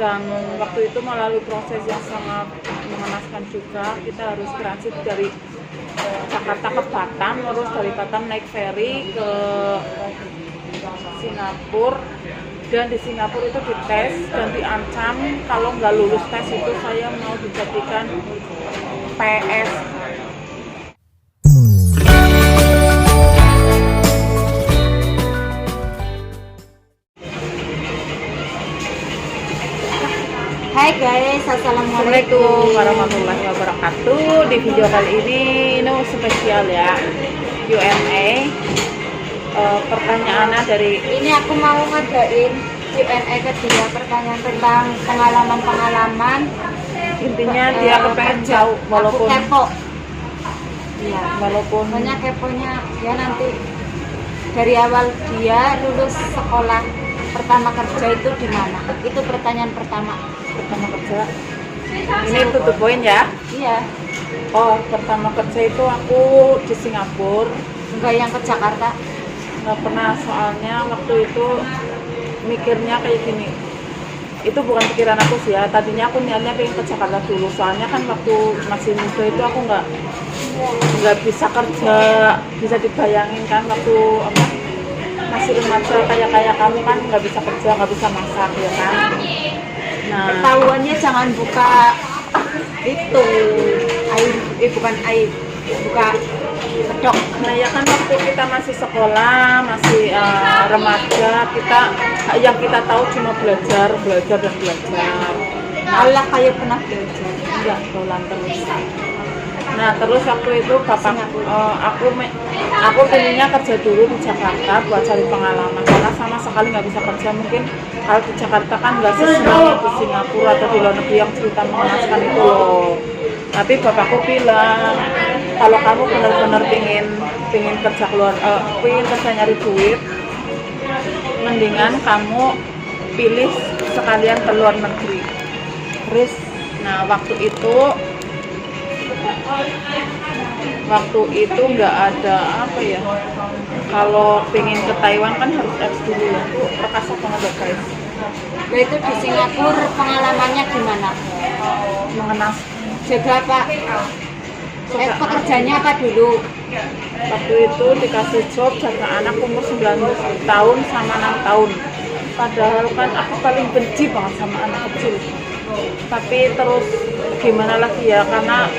dan waktu itu melalui proses yang sangat mengenaskan juga. Kita harus transit dari Jakarta ke Batam, terus dari Batam naik ferry ke Singapura, dan di Singapura itu dites dan diancam kalau nggak lulus tes itu saya mau dijadikan PS. Hai guys, Assalamualaikum assalamualaikum. warahmatullahi wabarakatuh. Di video kali ini spesial ya, Q&A. Pertanyaannya dari Ini aku mau ngadain Q&A kedua, pertanyaan tentang pengalaman-pengalaman. intinya dia kepengen jauh walaupun aku kepo. Iya, walaupun pokoknya keponya ya nanti dari awal dia lulus sekolah pertama kerja itu di mana? Itu pertanyaan pertama. pertama kerja. Ini tutup poin ya. Iya, Oh, pertama kerja itu aku di Singapura. enggak yang ke Jakarta. Nggak pernah, soalnya waktu itu mikirnya kayak gini, itu bukan pikiran aku sih ya, tadinya aku niatnya pengen ke Jakarta dulu, soalnya kan waktu masih muda itu aku nggak bisa kerja. Bisa dibayangin kan waktu apa masih remaja kayak kamu kan nggak bisa kerja, nggak bisa masak ya kan. Nah, Ketahuannya jangan buka itu air, bukan air, buka pedok. nah ya kan waktu kita masih sekolah, masih remaja, yang kita tahu cuma belajar dan belajar. Allah kayak pernah belajar. Enggak, dolan terus. Nah terus waktu itu bapak aku pengennya kerja dulu di Jakarta buat cari pengalaman, karena sama sekali nggak bisa kerja. Mungkin kalau di Jakarta kan nggak sesuai di Singapura atau di luar negeri yang cerita mengenaskan itu loh. Tapi bapakku bilang kalau kamu benar-benar pingin kerja keluar, pingin kerja nyari duit, mendingan kamu pilih sekalian ke luar negeri. Terus, nah waktu itu nggak ada apa ya, kalau pengen ke Taiwan kan harus X dulu ya, itu perkasa banget ya guys. Nah itu di Singapura pengalamannya gimana? Mengenas. Jaga apa? Pekerjaannya apa dulu? Waktu itu dikasih job jaga anak umur 9 tahun sama 6 tahun, padahal kan aku paling benci banget sama anak kecil. Tapi terus gimana lagi ya, karena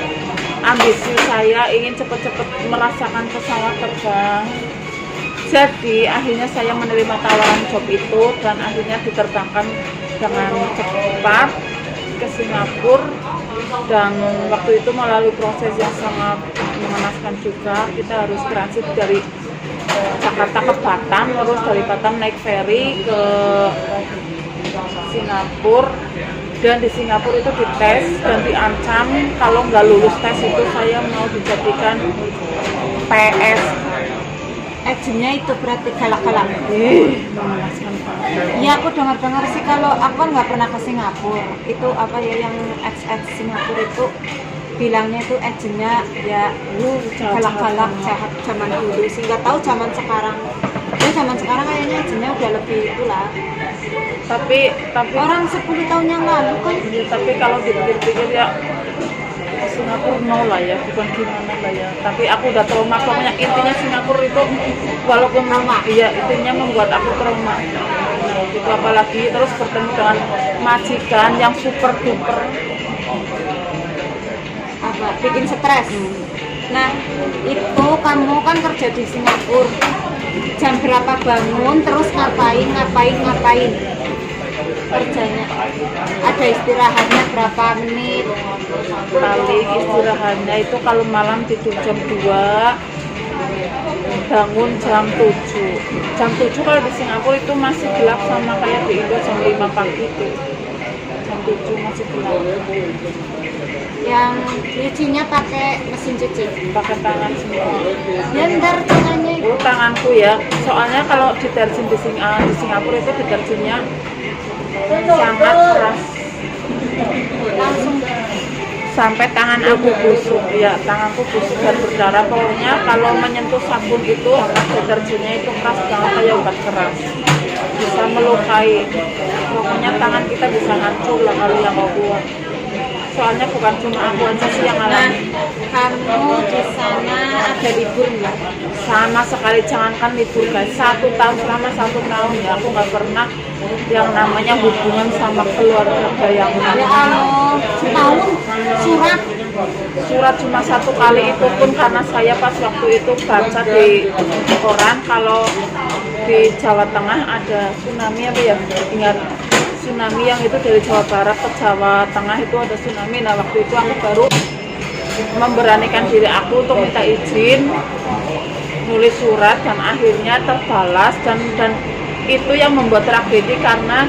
ambisi saya ingin cepet-cepet merasakan pesawat terbang. Jadi akhirnya saya menerima tawaran job itu dan akhirnya diterbangkan dengan cepat ke Singapura. Dan waktu itu melalui proses yang sangat mengenaskan juga. Kita harus transit dari Jakarta ke Batam, terus dari Batam naik ferry ke Singapura, dan di Singapura itu dites dan diancam kalau nggak lulus tes itu saya mau dijadikan PS. Agennya itu berarti galak-galak. Mengenaskan banget. Iya aku dengar-dengar sih, kalau aku kan nggak pernah ke Singapura. Itu apa ya yang ex Singapura itu bilangnya itu agennya ya galak-galak, jahat zaman dulu sih. Nggak tahu zaman sekarang. Ya zaman sekarang kayaknya agennya udah lebih itulah. Tapi Orang 10 tahun yang lalu kan. ya, tapi kalau dipikir-pikir ya Singapura mau lah ya, bukan gimana lah ya. Tapi aku udah trauma, pokoknya intinya Singapura itu walaupun trauma, iya intinya membuat aku trauma. Nah itu apalagi terus bertemu dengan majikan yang super duper Apa bikin stres. Nah itu kamu kan kerja di Singapura, jam berapa bangun, terus ngapain kerjanya, ada istirahatnya berapa menit? paling istirahatnya itu kalau malam tidur jam 2, bangun jam 7. Jam 7 kalau di Singapura itu masih gelap sama kayak di Indo jam 5 pagi itu. Jam 7 masih gelap. Yang nyucinya pakai mesin cuci, Pakai tangan semua. ya ntar tangannya Oh, tanganku ya. Soalnya kalau deterjen di Singapura itu deterjennya sangat keras. langsung. Sampai tangan aku busuk, ya tanganku busuk dan berdarah. Pokoknya kalau menyentuh sabun itu deterjennya itu keras banget kayak obat keras, bisa melukai. pokoknya tangan kita bisa hancur lah kalau yang mau buat. Soalnya bukan cuma aku aja sih yang Nah, ngalamin. kamu di sana ada libur nggak? Sama sekali, jangankan libur guys, selama 1 tahun ya aku nggak pernah yang namanya hubungan sama keluarga yang Ya Allah, setahun surat cuma 1 kali, itu pun karena saya pas waktu itu baca di koran kalau di Jawa Tengah ada tsunami apa ya, ingat tsunami yang itu dari Jawa Barat ke Jawa Tengah itu ada tsunami. Nah waktu itu aku baru memberanikan diri aku untuk minta izin nulis surat dan akhirnya terbalas, dan itu yang membuat tragedi karena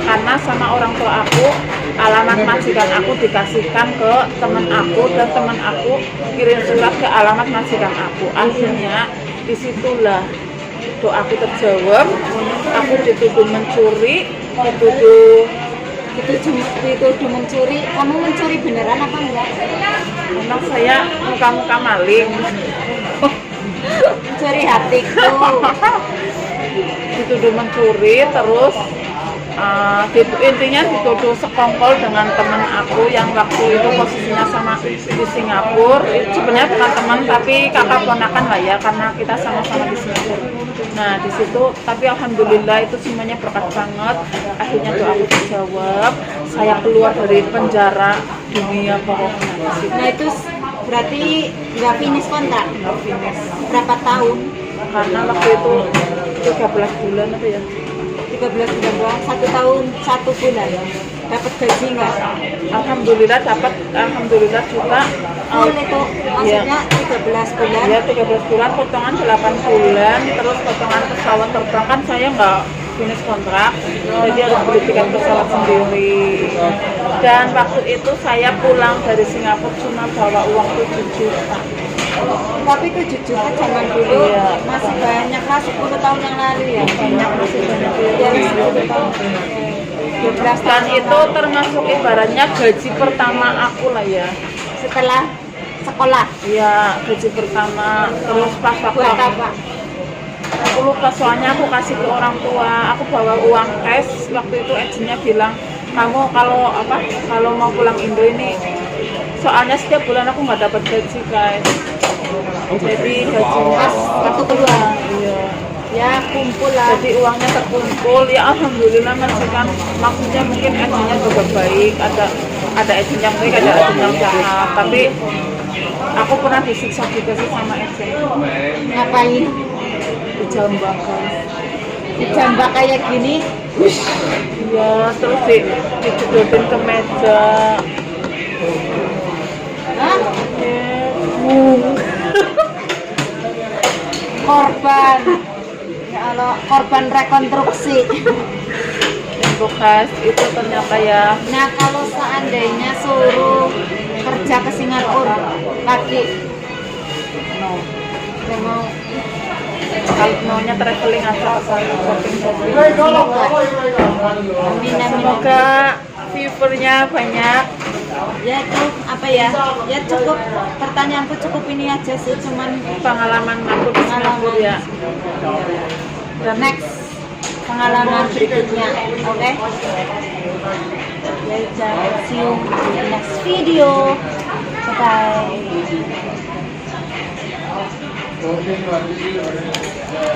karena sama orang tua aku alamat majikan aku dikasihkan ke teman aku dan teman aku kirim surat ke alamat majikan aku. Akhirnya disitulah doaku terjawab, aku dituduh mencuri, dituduh mencuri. Kamu mencuri beneran apa enggak? memang saya muka-muka maling. Mencuri hatiku. Dituduh mencuri, terus intinya dituduh sekongkol dengan teman aku yang waktu itu posisinya sama di Singapura. Sebenarnya bukan teman tapi kakak ponakan lah ya, karena kita sama-sama di Singapura. Nah di situ, tapi alhamdulillah itu semuanya berkat banget. Akhirnya doaku terjawab, saya keluar dari penjara dunia pokoknya. Nah itu berarti nggak finish kontrak? Nggak finish. Berapa tahun? Karena waktu itu 13 bulan apa ya? 13 bulan doang, 1 tahun 1 bulan. Dapat gaji nggak? Alhamdulillah dapat, alhamdulillah juga. Full itu maksudnya 13 bulan. Ya 13 bulan, potongan 8 bulan, terus potongan pesawat terbang kan saya nggak finish kontrak, jadi harus beli tiket pesawat sendiri. Dan waktu itu saya pulang dari Singapura cuma bawa uang 7 juta. Tapi 7 juta zaman dulu Iya. masih banyak lah, 10 tahun yang lalu ya. Banyak, masih banyak. Ya 10 tahun. 12 Dan tahun itu termasuk ibaratnya gaji pertama aku lah ya. setelah sekolah. Iya, gaji pertama. Terus pas waktu Buat apa? aku lupa, soalnya aku kasih ke orang tua, aku bawa uang cash. Waktu itu agennya bilang, kamu kalau mau pulang Indo ini, soalnya setiap bulan aku nggak dapat gaji guys, jadi gajinya Waktu keluar. iya, Ya kumpul lah. jadi uangnya terkumpul ya alhamdulillah. Maksudnya mungkin agennya juga baik, ada agen yang baik, ada agen yang jahat, tapi aku pernah disiksa juga sih sama agen. Ngapain? Dijambak guys. Dijambak kayak gini. Iya, terus dijedotin ke meja. Hah? Bung. Korban. Ya Allah, korban rekonstruksi. Untuk khas itu ternyata ya. Nah kalau seandainya suruh kerja ke Singapura lagi, No. udah mau. Kalau maunya traveling aja ke sana, shopping. Amin amin. Semoga viewernya banyak. Ya itu apa ya? Ya cukup, pertanyaanku cukup ini aja sih, cuman Pengalaman aku di Singapura ya. the next pengalaman berikutnya, oke? Ya jangan, see you in next video. Bye bye.